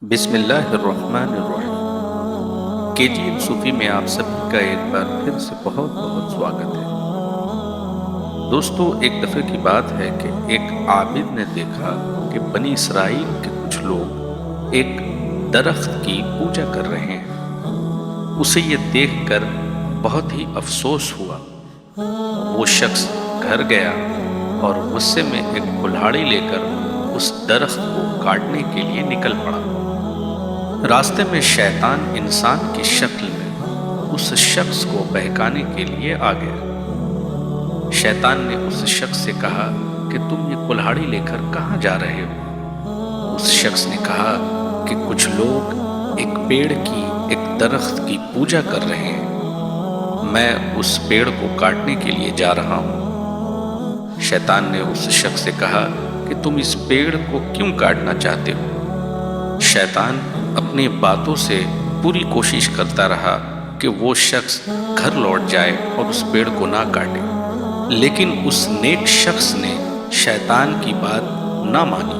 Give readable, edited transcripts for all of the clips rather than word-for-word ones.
بسم اللہ الرحمن الرحیم KGM صوفی میں آپ سبھی کا ایک بار پھر سے بہت بہت سواگت ہے۔ دوستو، ایک دفعہ کی بات ہے کہ ایک عابد نے دیکھا کہ بنی اسرائیل کے کچھ لوگ ایک درخت کی پوجا کر رہے ہیں۔ اسے یہ دیکھ کر بہت ہی افسوس ہوا۔ وہ شخص گھر گیا اور غصے میں ایک کلہاڑی لے کر اس درخت کو کاٹنے کے لیے نکل پڑا۔ راستے میں شیطان انسان کی شکل میں اس شخص کو بہکانے کے لیے آ گیا۔ شیطان نے اس شخص سے کہا کہ تم یہ کلہاڑی لے کر کہاں جا رہے ہو؟ اس شخص نے کہا کہ کچھ لوگ ایک پیڑ کی، ایک درخت کی پوجا کر رہے ہیں، میں اس پیڑ کو کاٹنے کے لیے جا رہا ہوں۔ شیطان نے اس شخص سے کہا کہ تم اس پیڑ کو کیوں کاٹنا چاہتے ہو؟ شیطان اپنی باتوں سے پوری کوشش کرتا رہا کہ وہ شخص گھر لوٹ جائے اور اس پیڑ کو نہ کاٹے، لیکن اس نیک شخص نے شیطان کی بات نہ مانی۔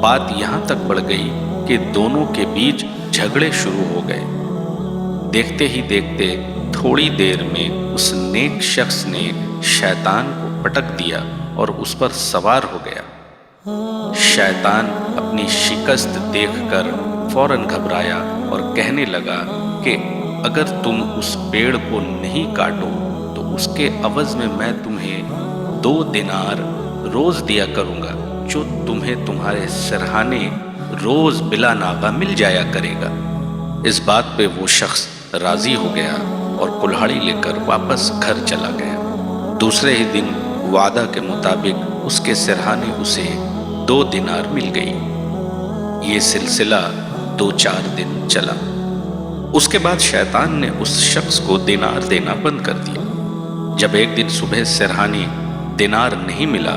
بات یہاں تک بڑھ گئی کہ دونوں کے بیچ جھگڑے شروع ہو گئے۔ دیکھتے ہی دیکھتے تھوڑی دیر میں اس نیک شخص نے شیطان کو پٹک دیا اور اس پر سوار ہو گیا۔ شیطان اپنی شکست دیکھ کر فوراً گھبرایا اور کہنے لگا کہ اگر تم اس پیڑ کو نہیں کاٹو تو اس کے عوض میں تمہیں 2 دینار روز دیا کروں گا، جو تمہیں تمہارے سرہانے روز بلا ناغہ مل جایا کرے گا۔ اس بات پہ وہ شخص راضی ہو گیا اور کلہاڑی لے کر واپس گھر چلا گیا۔ دوسرے ہی دن وعدہ کے مطابق اس کے سرہانے اسے 2 دینار مل گئی۔ یہ سلسلہ 2-4 دن چلا۔ اس کے بعد شیطان نے اس شخص کو دینار دینا بند کر دیا۔ جب ایک دن صبح سرہانے دینار نہیں ملا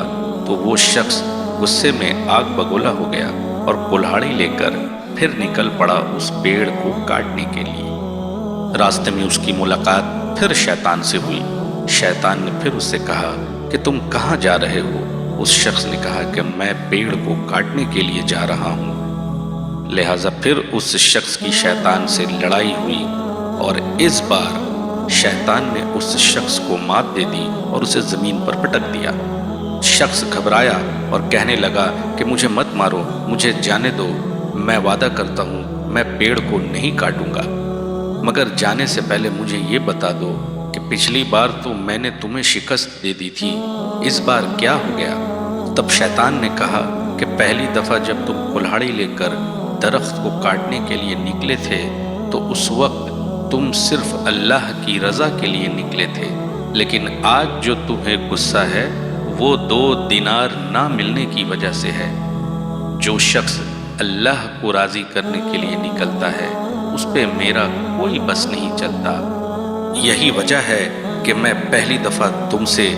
تو وہ شخص غصے میں آگ بگولا ہو گیا اور کلہاڑی لے کر پھر نکل پڑا اس پیڑ کو کاٹنے کے لیے۔ راستے میں اس کی ملاقات پھر شیطان سے ہوئی۔ شیطان نے پھر اس سے کہا کہ تم کہاں جا رہے ہو؟ اس شخص نے کہا کہ میں پیڑ کو کاٹنے کے لیے جا رہا ہوں۔ لہٰذا پھر اس شخص کی شیطان سے لڑائی ہوئی اور اس بار شیطان نے اس شخص کو مات دے دی اور اسے زمین پر پٹک دیا۔ شخص گھبرایا اور کہنے لگا کہ مجھے مت مارو، مجھے جانے دو، میں وعدہ کرتا ہوں میں پیڑ کو نہیں کاٹوں گا، مگر جانے سے پہلے مجھے یہ بتا دو کہ پچھلی بار تو میں نے تمہیں شکست دے دی تھی، اس بار کیا ہو گیا؟ تب شیطان نے کہا کہ پہلی دفعہ جب تم کلہاڑی لے کر درخت کو کاٹنے کے لیے نکلے تھے تو اس وقت تم صرف اللہ کی رضا کے لیے نکلے تھے، لیکن آج جو تمہیں غصہ ہے وہ 2 دینار نہ ملنے کی وجہ سے ہے۔ جو شخص اللہ کو راضی کرنے کے لیے نکلتا ہے اس پہ میرا کوئی بس نہیں چلتا۔ یہی وجہ ہے کہ میں پہلی دفعہ تم سے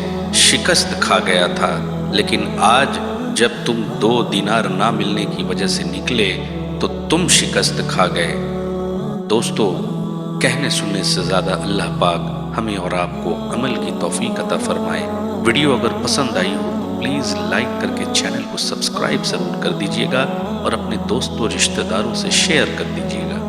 شکست کھا گیا تھا، لیکن آج جب تم 2 دینار نہ ملنے کی وجہ سے نکلے تو تم شکست کھا گئے۔ دوستو، کہنے سننے سے زیادہ اللہ پاک ہمیں اور آپ کو عمل کی توفیق عطا فرمائے۔ ویڈیو اگر پسند آئی ہو تو پلیز لائک کر کے چینل کو سبسکرائب ضرور کر دیجیے گا اور اپنے دوستوں رشتہ داروں سے شیئر کر دیجیے گا۔